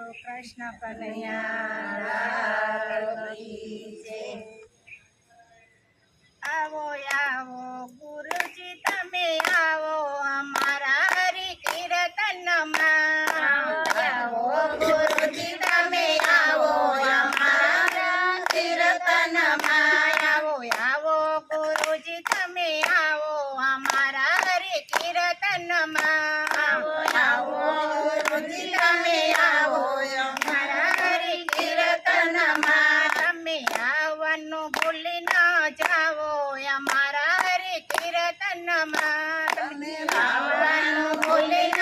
કૃષ્ણ કનૈયા આવો આવો ગુરુજી તમે આવો અમારા હરિ કીર્તનમાં આવો ગુરુજી તમે આવો અમારા કીર્તનમાં આવો આવો ગુરુજી તમે આવો અમારા હરિ કીર્તનમાં આવો આવો ગુરુજી તમે આવો અમારા હરિ કીર્તનમાં તમે આવવાનું ભૂલી ન જાવો અમારા હરિ કીર્તનમાં તમે આવવાનું ભૂલી ન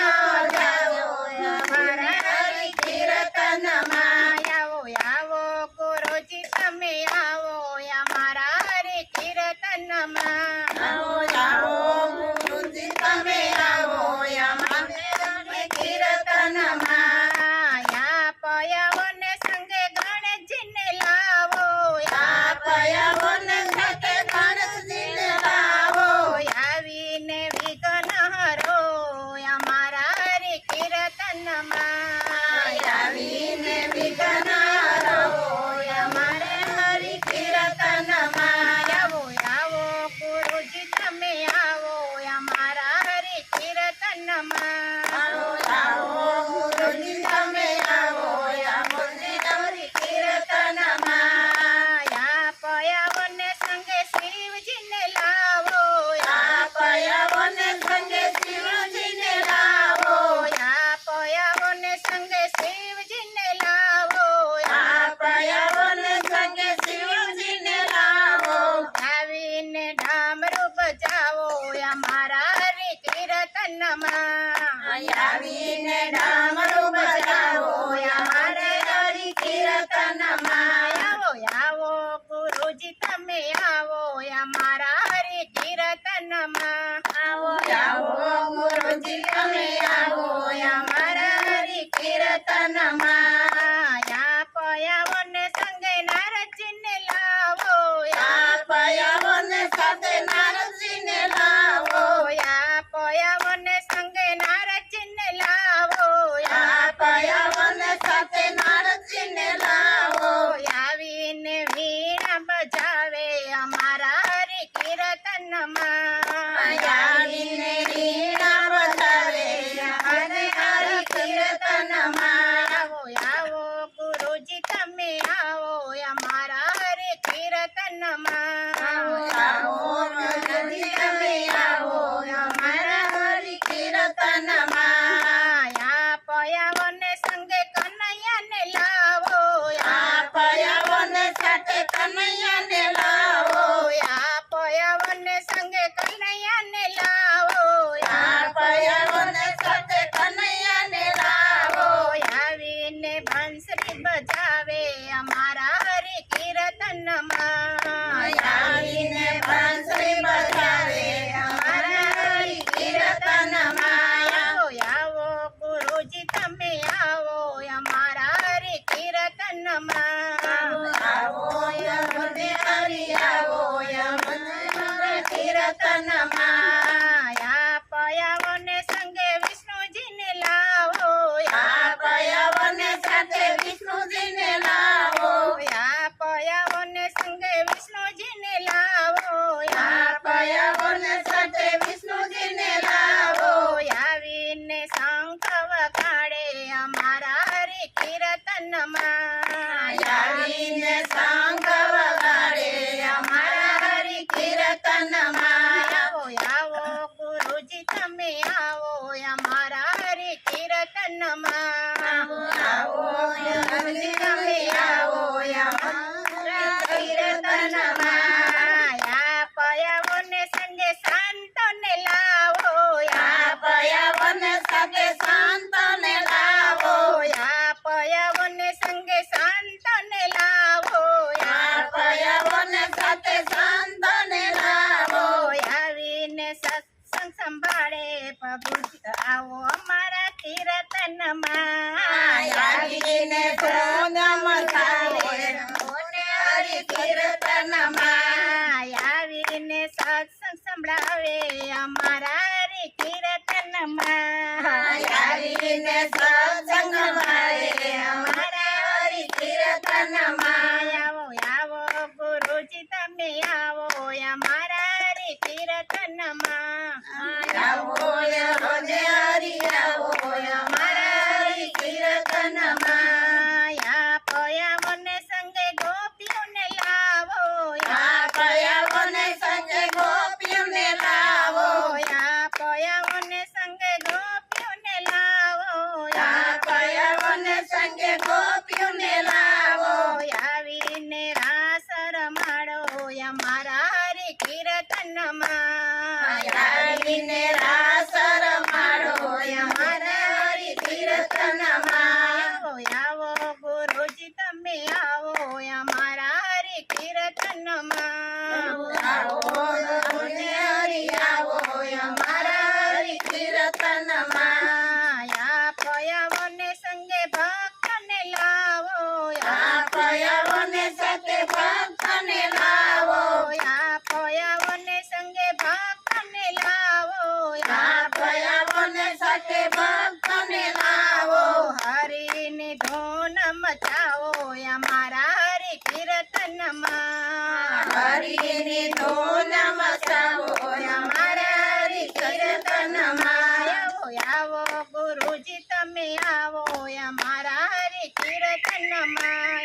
જાવો અમારા હરિ કીર્તનમાં આવો આવો ગુરુજી તમે આવો અમારા હરિ કીર્તનમાં આવો આવો ગુરુજી તમે આવો અમારા હરિ કીર્તનમાં પયાવોને સંગે ગણેશજીને લાવો પયાવોને સંગે ગણેશજીને લાવો આવીને વિઘ્ન હરો અમારા હરિ કીર્તનમાં આવીને વિઘ્ન હરો અમારે હરિ કીર્તનમાં આવો આવો ગુરુજી તમે આવો અમારા હરિ કીર્તનમાં આવો આવો ગુરુજી તમે આવો પયાવોને સંગે શિવજીને લાવો પયાવોને સંગે શિવજીને લાવો પયાવોને સંગે શિવજીને લાવો પયાવોને સંગે શિવજીને લાવો આવીને ડામરૂ બજાવો અમારા હરિ કીર્તનમાં આવીને ડામરૂ બજાવો અમારે હરિ કીર્તનમાં આવો આવો ગુરુજી તમે આવો અમારા હરિ કીર્તનમાં આવો આવો ગુરુજી તમે આવો અમારા હરિ કીર્તનમાં પયાવોને સંગે નારદજીને લાવો પયાવોને સાથે નારદજીને લાવો પયાવોને સંગે નારદજીને લાવો પયાવોને સાથે નારદજીને લાવો આવીને વીણા બજાવે અમારા હરિ કીર્તનમાં આવીને વીણા બજાવે અમારા હરિ કીર્તનમાં આવો આવો ગુરુજી તમે આવો અમારા હરિ કીર્તનમાં આવો આવો ગુરુજી તમે આવો અમારા હરિ કીર્તનમાં પયાવોને સંગે કનૈયાને લાવો પયાવોને સાથે કનૈયાને લાવો પયાવોને સંગે કનૈયાને લાવો પયાવોને સાથે કનૈયાને લાવો આવીને બંસરી બજાવે અમારા હરિ કીર્તનમાં આવીને બંસરી બજાવે અમારા હરિ કીર્તનમાં આવો આવો ગુરુજી તમે આવો અમારા હરિ કીર્તનમાં આવો યમને હરિ આવો યમને કીર્તનમાં પયાવોને સંગે વિષ્ણુજીને લાવો પયાવોને સાથે વિષ્ણુજીને લાવો પયાવોને સંગે વિષ્ણુજીને લાવો પયાવોને સાથે વિષ્ણુજીને લાવો આવીને શંખ વગાડે અમારા હરિ કીર્તનમાં આવીને શંખ વગાડે અમારા હરિ કીર્તનમાં આવો આવો ગુરુજી તમે આવો અમારા હરિ કીર્તનમાં આવો આવો ગુરુજી તમે આવો અમારા કીર્તનમાં પયાવોને સંગે શાંતોને લાવો પયાવોને સાથે શાંતોને લાવો પયાવોને સંગે શાંતોને લાવો પયાવોને સાથે શાંતોને લાવો આવીને સત્સંગ સંભાળે પ્રભુ આવો અમારા કીર્તનમાં આવીને સોનમ થાળે હરિ કીર્તનમાં આવીને સત્સંગ સંભળાવે અમારા હરિ કીર્તનમાં આવીને સત્સંગ સંભળાવે કે ગોપીઓને લાવો આવીને રાસ રમાડો અમારા હરિ કીર્તનમાં આવીને રાસ રમાડો અમારા હરિ કીર્તનમાં આવો ગુરુજી તમે આવો અમારા હરિ કીર્તનમાં આવો ગુરુને હરિ આવો અમારા હરિ કીર્તનમાં પયાવને સંગે ભક્તને લાવો પયાવને સાથે ભક્તને લાવો પયાવને સંગે ભક્તને લાવો પયાવને સાથે ભક્તને લાવો હરિની ધૂન મચાવો અમારા હરિ કીર્તનમાં હરિની ધૂન મચાવો અમારા હરિ કીર્તનમાં આવો ગુરુજી તમે આવો અમારા હરિ કીર્તનમાં